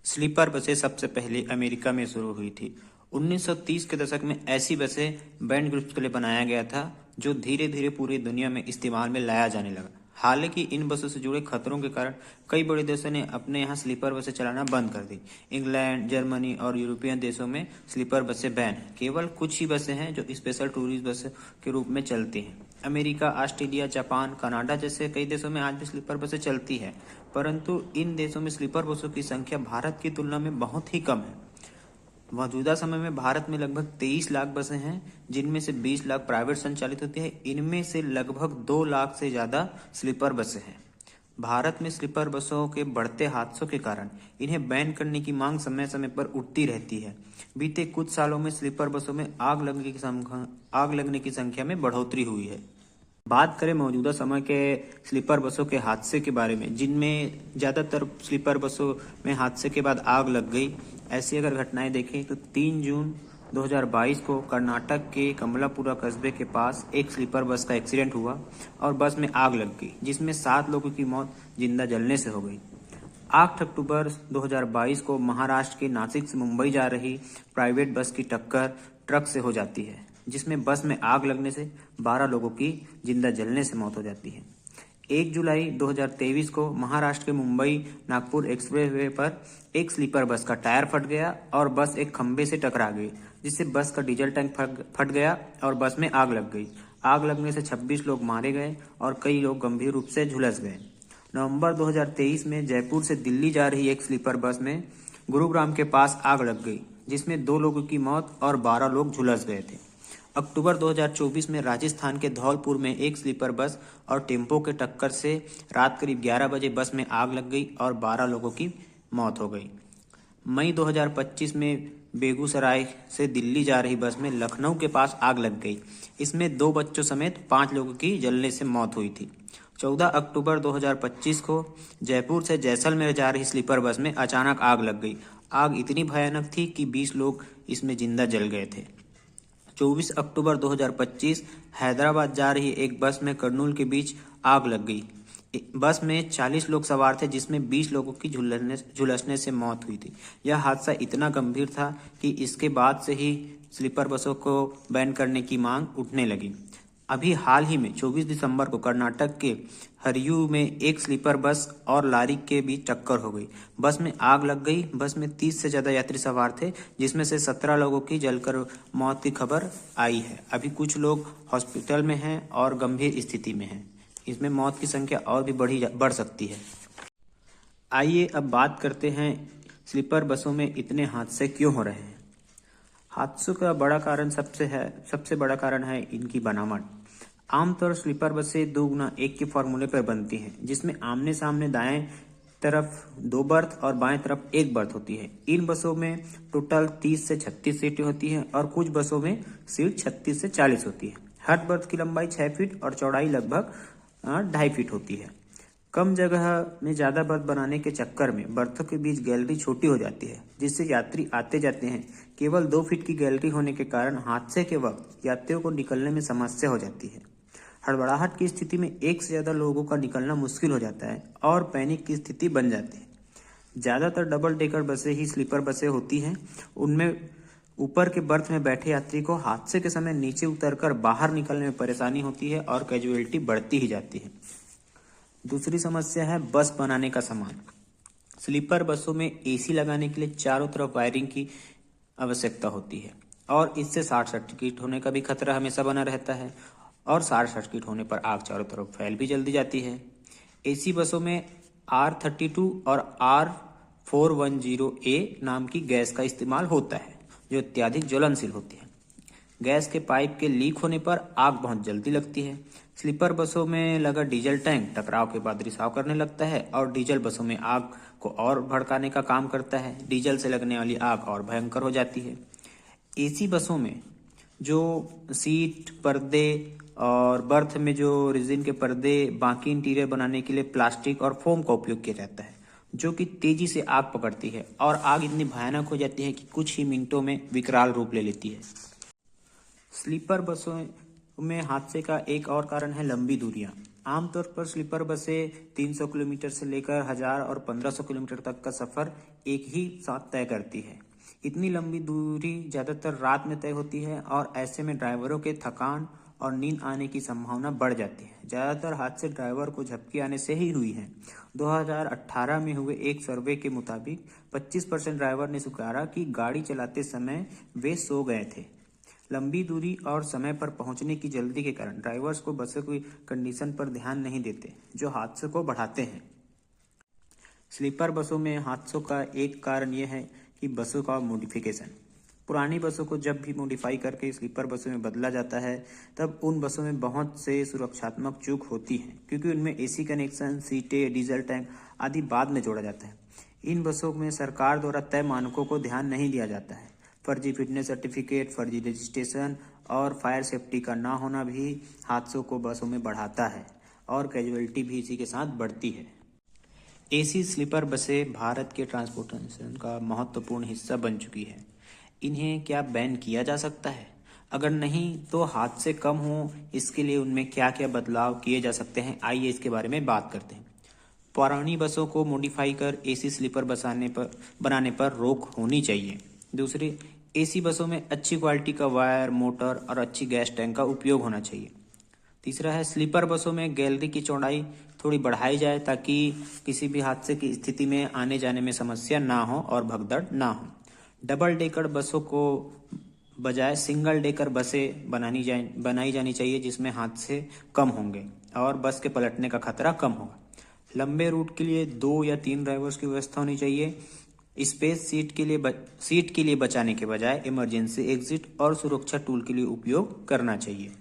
Sleeper बसें सबसे पहले अमेरिका में शुरू हुई थी। 1930 के दशक में ऐसी बसें बैंड ग्रुप्स के लिए बनाया गया था, जो धीरे धीरे पूरी दुनिया में इस्तेमाल में लाया जाने लगा। हालांकि इन बसों से जुड़े खतरों के कारण कई बड़े देशों ने अपने यहाँ स्लीपर बसें चलाना बंद कर दी। इंग्लैंड, जर्मनी और यूरोपियन देशों में स्लीपर बसें बैन हैं। केवल कुछ ही बसें हैं जो स्पेशल टूरिस्ट बस के रूप में चलती हैं। अमेरिका, ऑस्ट्रेलिया, जापान, कनाडा जैसे कई देशों में आज भी स्लीपर बसें चलती हैं, परंतु इन देशों में स्लीपर बसों की संख्या भारत की तुलना में बहुत ही कम है। मौजूदा समय में भारत में लगभग 23 लाख बसें हैं, जिनमें से 20 लाख प्राइवेट संचालित होती है। इनमें से लगभग 2 लाख से ज़्यादा स्लीपर बसें हैं। भारत में स्लीपर बसों के बढ़ते हादसों के कारण इन्हें बैन करने की मांग समय समय पर उठती रहती है। बीते कुछ सालों में स्लीपर बसों में आग लगने की संख्या में बढ़ोतरी हुई है। बात करें मौजूदा समय के स्लीपर बसों के हादसे के बारे में, जिनमें ज़्यादातर स्लीपर बसों में हादसे के बाद आग लग गई। ऐसी अगर घटनाएं देखें तो 3 जून 2022 को कर्नाटक के कमलापुरा कस्बे के पास एक स्लीपर बस का एक्सीडेंट हुआ और बस में आग लग गई, जिसमें 7 लोगों की मौत जिंदा जलने से हो गई। 8 अक्टूबर 2022 को महाराष्ट्र के नासिक से मुंबई जा रही प्राइवेट बस की टक्कर ट्रक से हो जाती है, जिसमें बस में आग लगने से 12 लोगों की जिंदा जलने से मौत हो जाती है। 1 जुलाई 2023 को महाराष्ट्र के मुंबई नागपुर एक्सप्रेसवे पर एक स्लीपर बस का टायर फट गया और बस एक खंभे से टकरा गई, जिससे बस का डीजल टैंक फट गया और बस में आग लग गई। आग लगने से 26 लोग मारे गए और कई लोग गंभीर रूप से झुलस गए। नवंबर 2023 में जयपुर से दिल्ली जा रही एक स्लीपर बस में गुरुग्राम के पास आग लग गई, जिसमें 2 लोगों की मौत और 12 लोग झुलस गए थे। अक्टूबर 2024 में राजस्थान के धौलपुर में एक स्लीपर बस और टेम्पो के टक्कर से रात करीब 11 बजे बस में आग लग गई और 12 लोगों की मौत हो गई। मई 2025 में बेगूसराय से दिल्ली जा रही बस में लखनऊ के पास आग लग गई। इसमें 2 बच्चों समेत 5 लोगों की जलने से मौत हुई थी। 14 अक्टूबर 2025 को जयपुर से जैसलमेर जा रही स्लीपर बस में अचानक आग लग गई। आग इतनी भयानक थी कि 20 लोग इसमें जिंदा जल गए थे। 24 अक्टूबर 2025 हैदराबाद जा रही एक बस में कर्नूल के बीच आग लग गई। बस में 40 लोग सवार थे, जिसमें 20 लोगों की झुलसने से मौत हुई थी। यह हादसा इतना गंभीर था कि इसके बाद से ही स्लीपर बसों को बैन करने की मांग उठने लगी। अभी हाल ही में 24 दिसंबर को कर्नाटक के हरियू में एक स्लीपर बस और लॉरी के बीच टक्कर हो गई। बस में आग लग गई। बस में 30 से ज़्यादा यात्री सवार थे, जिसमें से 17 लोगों की जलकर मौत की खबर आई है। अभी कुछ लोग हॉस्पिटल में हैं और गंभीर स्थिति में हैं। इसमें मौत की संख्या और भी बढ़ सकती है। आइए अब बात करते हैं स्लीपर बसों में इतने हादसे क्यों हो रहे हैं। हादसों का सबसे बड़ा कारण है इनकी बनावट। आमतौर स्लीपर बसें 2x1 के फॉर्मूले पर बनती हैं, जिसमें आमने सामने दाएं तरफ 2 बर्थ और बाएं तरफ 1 बर्थ होती है। इन बसों में टोटल 30 से 36 सीटें होती हैं और कुछ बसों में सीट 36 से 40 होती है। हर बर्थ की लंबाई 6 फीट और चौड़ाई लगभग 2.5 फीट होती है। कम जगह में ज़्यादा बर्थ बनाने के चक्कर में बर्थों के बीच गैलरी छोटी हो जाती है, जिससे यात्री आते जाते हैं। केवल 2 फीट की गैलरी होने के कारण हादसे के वक्त यात्रियों को निकलने में समस्या हो जाती है। हड़बड़ाहट की स्थिति में एक से ज़्यादा लोगों का निकलना मुश्किल हो जाता है और पैनिक की स्थिति बन जाती है। ज़्यादातर डबल डेकर बसें ही स्लीपर बसें होती हैं। उनमें ऊपर के बर्थ में बैठे यात्री को हादसे के समय नीचे उतरकर बाहर निकलने में परेशानी होती है और कैजुअलिटी बढ़ती ही जाती है। दूसरी समस्या है बस बनाने का सामान। स्लीपर बसों में एसी लगाने के लिए चारों तरफ वायरिंग की आवश्यकता होती है और इससे शॉर्ट सर्किट होने का भी खतरा हमेशा बना रहता है और शॉर्ट सर्किट होने पर आग चारों तरफ फैल भी जल्दी जाती है। एसी बसों में R32 और R410A नाम की गैस का इस्तेमाल होता है, जो अत्यधिक ज्वलनशील होती है। गैस के पाइप के लीक होने पर आग बहुत जल्दी लगती है। स्लीपर बसों में लगा डीजल टैंक टकराव के बाद रिसाव करने लगता है और डीजल बसों में आग को और भड़काने का काम करता है। डीजल से लगने वाली आग और भयंकर हो जाती है। एसी बसों में जो सीट, पर्दे और बर्थ में जो रेजिन के पर्दे, बाकी इंटीरियर बनाने के लिए प्लास्टिक और फोम का उपयोग किया जाता है, जो कि तेजी से आग पकड़ती है और आग इतनी भयानक हो जाती है कि कुछ ही मिनटों में विकराल रूप ले लेती है। स्लीपर बसों में हादसे का एक और कारण है लंबी दूरियां। आमतौर पर स्लीपर बसें 300 किलोमीटर से लेकर 1000 और 1500 किलोमीटर तक का सफर एक ही साथ तय करती है। इतनी लंबी दूरी ज़्यादातर रात में तय होती है और ऐसे में ड्राइवरों के थकान और नींद आने की संभावना बढ़ जाती है। ज़्यादातर हादसे ड्राइवर को झपकी आने से ही हुई हैं। 2018 में हुए एक सर्वे के मुताबिक 25% ड्राइवर ने स्वीकारा कि गाड़ी चलाते समय वे सो गए थे। लंबी दूरी और समय पर पहुंचने की जल्दी के कारण ड्राइवर्स को बसों की कंडीशन पर ध्यान नहीं देते, जो हादसों को बढ़ाते हैं। स्लीपर बसों में हादसों का एक कारण यह है कि बसों का मॉडिफिकेशन। पुरानी बसों को जब भी मॉडिफाई करके स्लीपर बसों में बदला जाता है, तब उन बसों में बहुत से सुरक्षात्मक चूक होती हैं, क्योंकि उनमें एसी कनेक्शन, सीटें, डीजल टैंक आदि बाद में जोड़ा जाता है। इन बसों में सरकार द्वारा तय मानकों को ध्यान नहीं दिया जाता है। फर्जी फिटनेस सर्टिफिकेट, फर्जी रजिस्ट्रेशन और फायर सेफ्टी का ना होना भी हादसों को बसों में बढ़ाता है और कैजुअलिटी भी इसी के साथ बढ़ती है। एसी स्लीपर बसें भारत के ट्रांसपोर्टेशन का महत्वपूर्ण हिस्सा बन चुकी है। इन्हें क्या बैन किया जा सकता है? अगर नहीं तो हादसे कम हो, इसके लिए उनमें क्या क्या बदलाव किए जा सकते हैं, आइए इसके बारे में बात करते हैं। पुरानी बसों को मॉडिफाई कर एसी स्लीपर बनाने पर रोक होनी चाहिए। दूसरी, एसी बसों में अच्छी क्वालिटी का वायर, मोटर और अच्छी गैस टैंक का उपयोग होना चाहिए। तीसरा है, स्लीपर बसों में गैलरी की चौड़ाई थोड़ी बढ़ाई जाए ताकि किसी भी हादसे की स्थिति में आने जाने में समस्या ना हो और भगदड़ ना हो। डबल डेकर बसों को बजाय सिंगल डेकर बसें बनाई जानी चाहिए, जिसमें हादसे कम होंगे और बस के पलटने का खतरा कम होगा। लंबे रूट के लिए 2 या 3 ड्राइवर्स की व्यवस्था होनी चाहिए। स्पेस सीट के लिए बचाने के बजाय इमरजेंसी एग्जिट और सुरक्षा टूल के लिए उपयोग करना चाहिए।